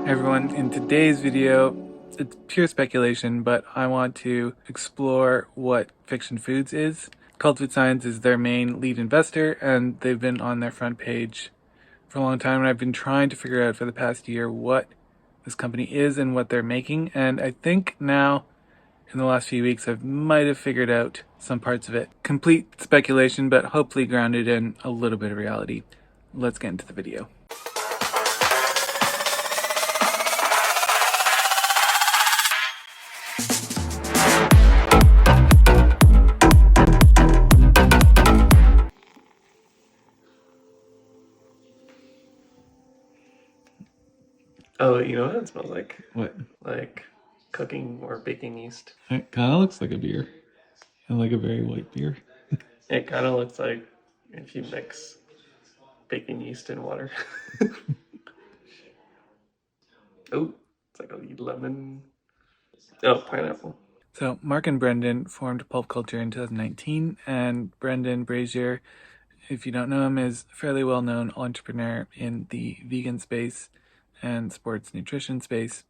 Everyone, in today's video, it's pure speculation, but I want to explore what Fiction Foods is. Cult Food Science is their main lead investor, and they've been on their front page for a long time, and I've been trying to figure out for the past year what this company is and what they're making, and I think now, in the last few weeks, I might have figured out some parts of it. Complete speculation, but hopefully grounded in a little bit of reality. Let's get into the video. Oh, you know what it smells like? What? Like cooking or baking yeast. It kind of looks like a beer. And like a very white beer. It kind of looks like if you mix baking yeast in water. Oh, it's like a lemon. Oh, pineapple. So Mark and Brendan formed Pulp Culture in 2019, and Brendan Brazier, if you don't know him, is a fairly well-known entrepreneur in the vegan space and sports nutrition space.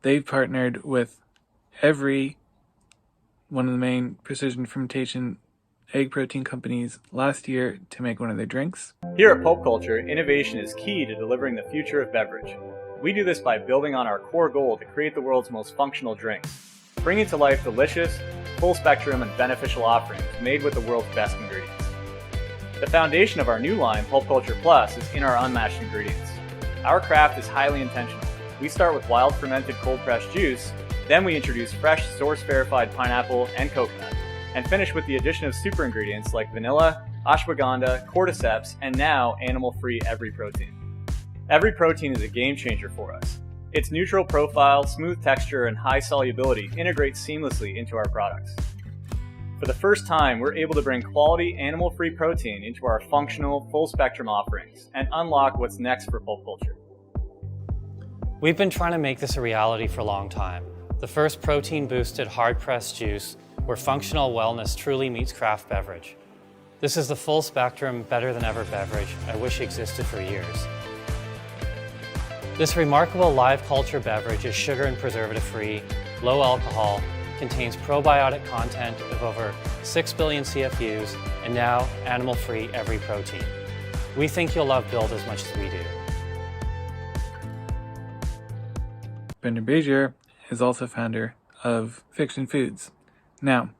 They've partnered with every one of the main precision fermentation egg protein companies last year to make one of their drinks. Here at Pulp Culture, innovation is key to delivering the future of beverage. We do this by building on our core goal to create the world's most functional drinks, bringing to life delicious, full spectrum and beneficial offerings made with the world's best ingredients. The foundation of our new line, Pulp Culture Plus, is in our unmatched ingredients. Our craft is highly intentional. We start with wild fermented cold pressed juice, then we introduce fresh source verified pineapple and coconut, and finish with the addition of super ingredients like vanilla, ashwagandha, cordyceps, and now animal-free every protein. Every protein is a game changer for us. Its neutral profile, smooth texture, and high solubility integrate seamlessly into our products. For the first time, we're able to bring quality animal-free protein into our functional, full-spectrum offerings and unlock what's next for Pulp Culture. We've been trying to make this a reality for a long time. The first protein-boosted hard-pressed juice where functional wellness truly meets craft beverage. This is the full-spectrum, better-than-ever beverage I wish existed for years. This remarkable live culture beverage is sugar and preservative-free, low alcohol, contains probiotic content of over 6 billion CFUs, and now animal-free every protein. We think you'll love Build as much as we do. Brendan Brazier is also founder of Fiction Foods. Now,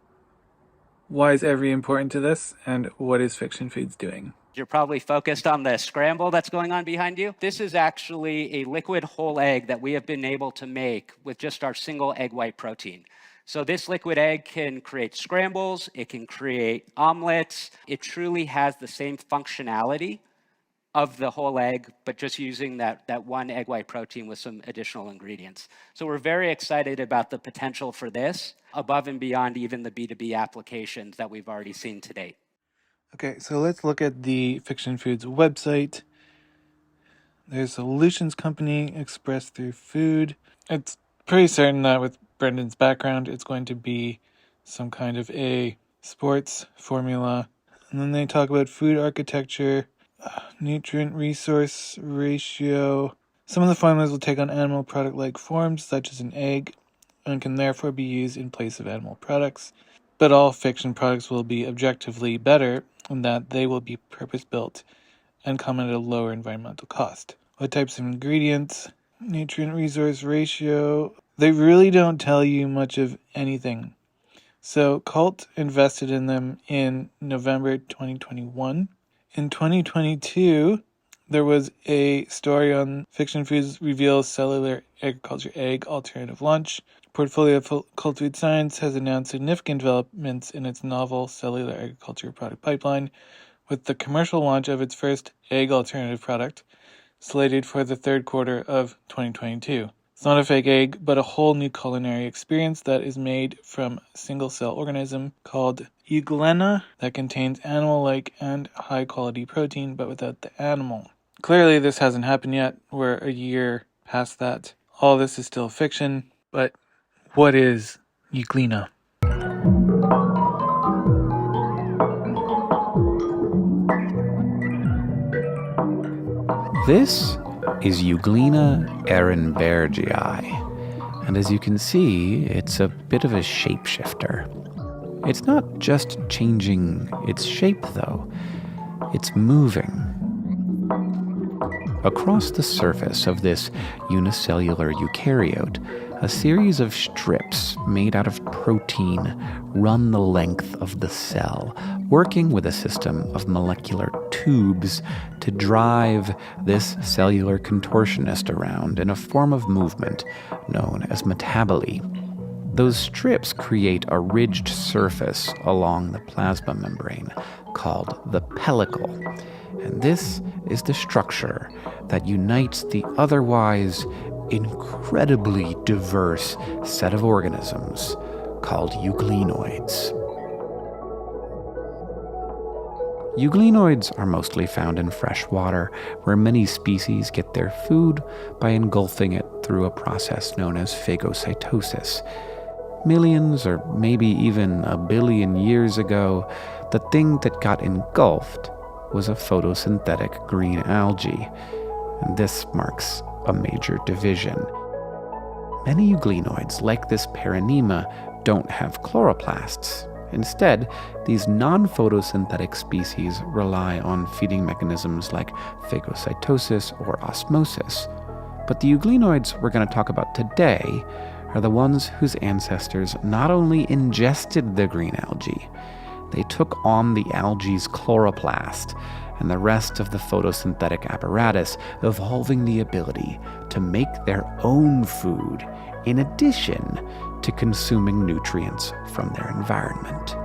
why is every important to this, and what is Fiction Foods doing? You're probably focused on the scramble that's going on behind you. This is actually a liquid whole egg that we have been able to make with just our single egg white protein. So this liquid egg can create scrambles, it can create omelets. It truly has the same functionality of the whole egg, but just using that one egg white protein with some additional ingredients. So we're very excited about the potential for this, above and beyond even the B2B applications that we've already seen to date. Okay, so let's look at the Fiction Foods website. There's a solutions company expressed through food. It's pretty certain that with Brendan's background, it's going to be some kind of a sports formula. And then they talk about food architecture, nutrient resource ratio. Some of the formulas will take on animal product-like forms, such as an egg, and can therefore be used in place of animal products. But all Fiction products will be objectively better in that they will be purpose-built and come at a lower environmental cost. What types of ingredients, nutrient resource ratio, they really don't tell you much of anything. So Cult invested in them in November 2021. In 2022, there was a story on Fiction Foods reveals cellular agriculture egg alternative launch. Portfolio of Cult Food Science has announced significant developments in its novel cellular agriculture product pipeline, with the commercial launch of its first egg alternative product slated for the third quarter of 2022. It's not a fake egg, but a whole new culinary experience that is made from a single-cell organism called Euglena that contains animal-like and high-quality protein, but without the animal. Clearly, this hasn't happened yet. We're a year past that. All this is still fiction, but what is Euglena? This is Euglena ehrenbergii. And as you can see, it's a bit of a shapeshifter. It's not just changing its shape, though. It's moving. Across the surface of this unicellular eukaryote, a series of strips made out of protein run the length of the cell, working with a system of molecular tubes to drive this cellular contortionist around in a form of movement known as metaboly. Those strips create a ridged surface along the plasma membrane called the pellicle. And this is the structure that unites the otherwise incredibly diverse set of organisms called euglenoids. Euglenoids are mostly found in fresh water, where many species get their food by engulfing it through a process known as phagocytosis. Millions, or maybe even a billion years ago, the thing that got engulfed was a photosynthetic green algae, and this marks a major division. Many euglenoids, like this paranema, don't have chloroplasts. Instead, these non-photosynthetic species rely on feeding mechanisms like phagocytosis or osmosis. But the euglenoids we're going to talk about today are the ones whose ancestors not only ingested the green algae, they took on the algae's chloroplast and the rest of the photosynthetic apparatus, evolving the ability to make their own food in addition to consuming nutrients from their environment.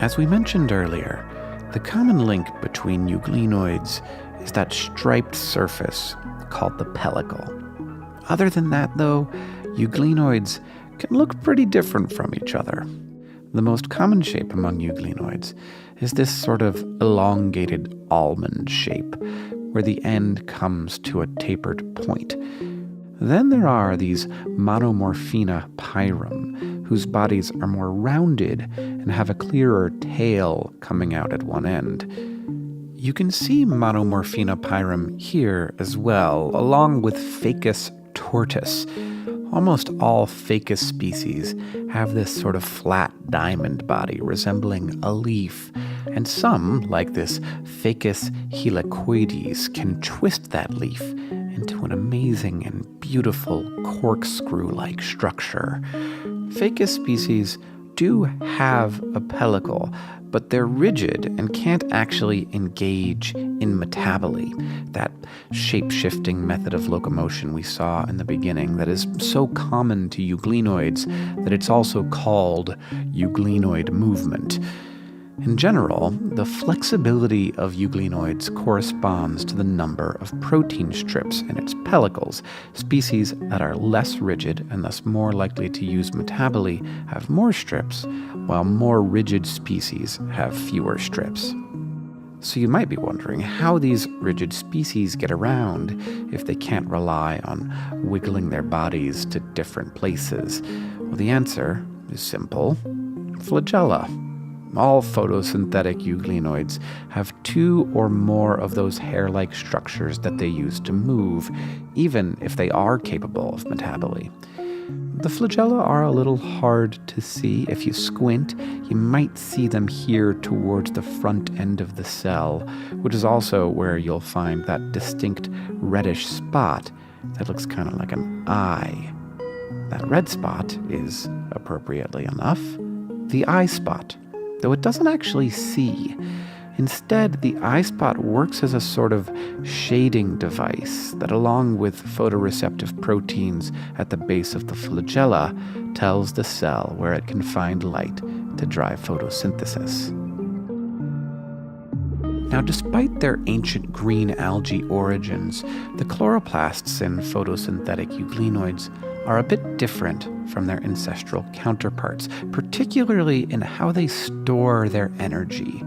As we mentioned earlier, the common link between euglenoids is that striped surface called the pellicle. Other than that, though, euglenoids can look pretty different from each other. The most common shape among euglenoids is this sort of elongated almond shape, where the end comes to a tapered point. Then there are these Monomorphina pyrum, whose bodies are more rounded and have a clearer tail coming out at one end. You can see Monomorphina pyrum here as well, along with Phacus tortoise. Almost all Phacus species have this sort of flat diamond body resembling a leaf, and some, like this Phacus helicoides, can twist that leaf into an amazing and beautiful corkscrew-like structure. Phacus species do have a pellicle, but they're rigid and can't actually engage in metaboly, that shape-shifting method of locomotion we saw in the beginning that is so common to euglenoids that it's also called euglenoid movement. In general, the flexibility of euglenoids corresponds to the number of protein strips in its pellicles. Species that are less rigid and thus more likely to use metaboly have more strips, while more rigid species have fewer strips. So you might be wondering how these rigid species get around if they can't rely on wiggling their bodies to different places. Well, the answer is simple: flagella. All photosynthetic euglenoids have two or more of those hair-like structures that they use to move, even if they are capable of metaboly. The flagella are a little hard to see. If you squint, you might see them here towards the front end of the cell, which is also where you'll find that distinct reddish spot that looks kind of like an eye. That red spot is, appropriately enough, the eye spot, though it doesn't actually see. Instead, the eye spot works as a sort of shading device that, along with photoreceptive proteins at the base of the flagella, tells the cell where it can find light to drive photosynthesis. Now, despite their ancient green algae origins, the chloroplasts in photosynthetic euglenoids are a bit different from their ancestral counterparts, particularly in how they store their energy.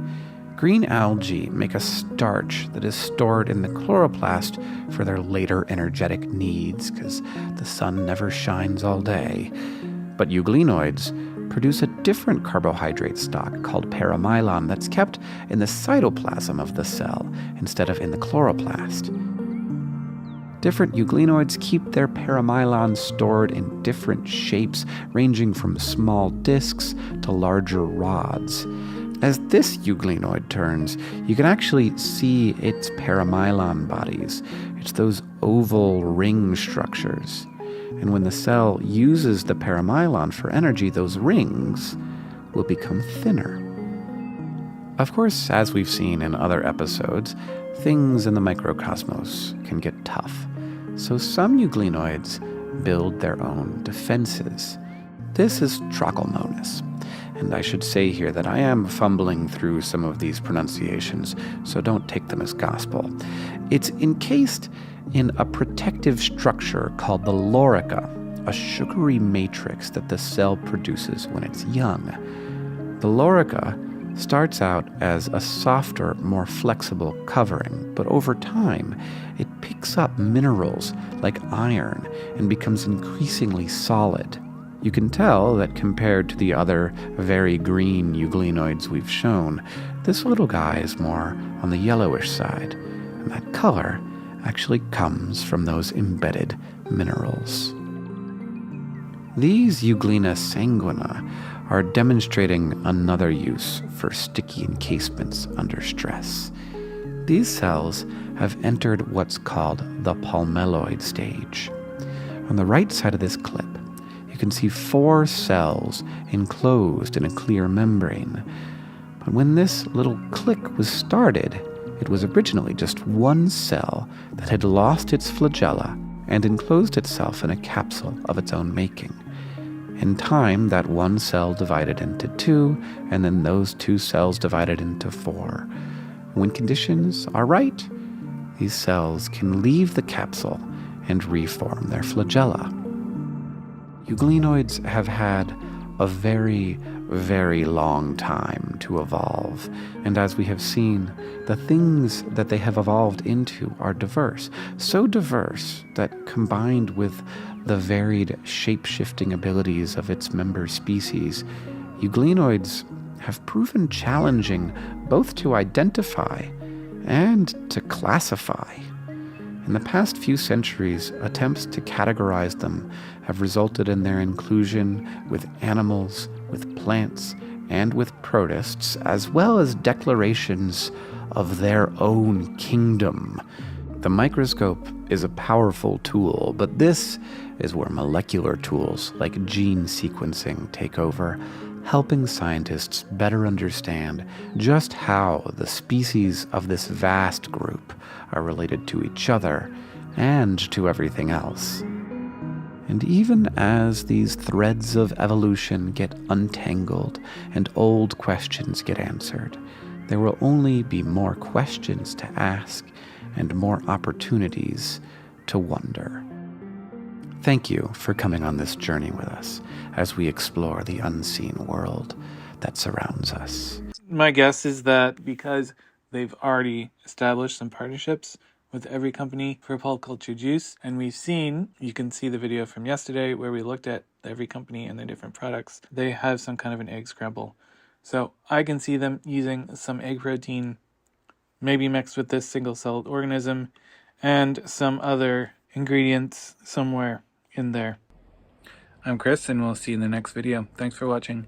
Green algae make a starch that is stored in the chloroplast for their later energetic needs, because the sun never shines all day. But euglenoids produce a different carbohydrate stock called paramylon that's kept in the cytoplasm of the cell instead of in the chloroplast. Different euglenoids keep their paramylon stored in different shapes, ranging from small discs to larger rods. As this euglenoid turns, you can actually see its paramylon bodies. It's those oval ring structures. And when the cell uses the paramylon for energy, those rings will become thinner. Of course, as we've seen in other episodes, things in the microcosmos can get tough. So some euglenoids build their own defenses. This is Trachelmonas. And I should say here that I am fumbling through some of these pronunciations, so don't take them as gospel. It's encased in a protective structure called the lorica, a sugary matrix that the cell produces when it's young. The lorica starts out as a softer, more flexible covering, but over time, it picks up minerals like iron and becomes increasingly solid. You can tell that compared to the other very green euglenoids we've shown, this little guy is more on the yellowish side, and that color actually comes from those embedded minerals. These Euglena sanguina are demonstrating another use for sticky encasements under stress. These cells have entered what's called the palmelloid stage. On the right side of this clip, you can see 4 cells enclosed in a clear membrane. But when this little click was started, it was originally just one cell that had lost its flagella and enclosed itself in a capsule of its own making. In time, that one cell divided into 2, and then those 2 cells divided into 4. When conditions are right, these cells can leave the capsule and reform their flagella. Euglenoids have had a very, very long time to evolve, and as we have seen, the things that they have evolved into are diverse. So diverse that combined with the varied shape-shifting abilities of its member species, euglenoids have proven challenging both to identify and to classify. In the past few centuries, attempts to categorize them have resulted in their inclusion with animals, with plants, and with protists, as well as declarations of their own kingdom. The microscope is a powerful tool, but this is where molecular tools like gene sequencing take over, helping scientists better understand just how the species of this vast group are related to each other and to everything else. And even as these threads of evolution get untangled and old questions get answered, there will only be more questions to ask and more opportunities to wonder. Thank you for coming on this journey with us as we explore the unseen world that surrounds us. My guess is that because they've already established some partnerships with every company for pulp culture juice, and you can see the video from yesterday where we looked at every company and their different products, they have some kind of an egg scramble. So I can see them using some egg protein, maybe mixed with this single-celled organism, and some other ingredients somewhere in there. I'm Chris, and we'll see you in the next video. Thanks for watching.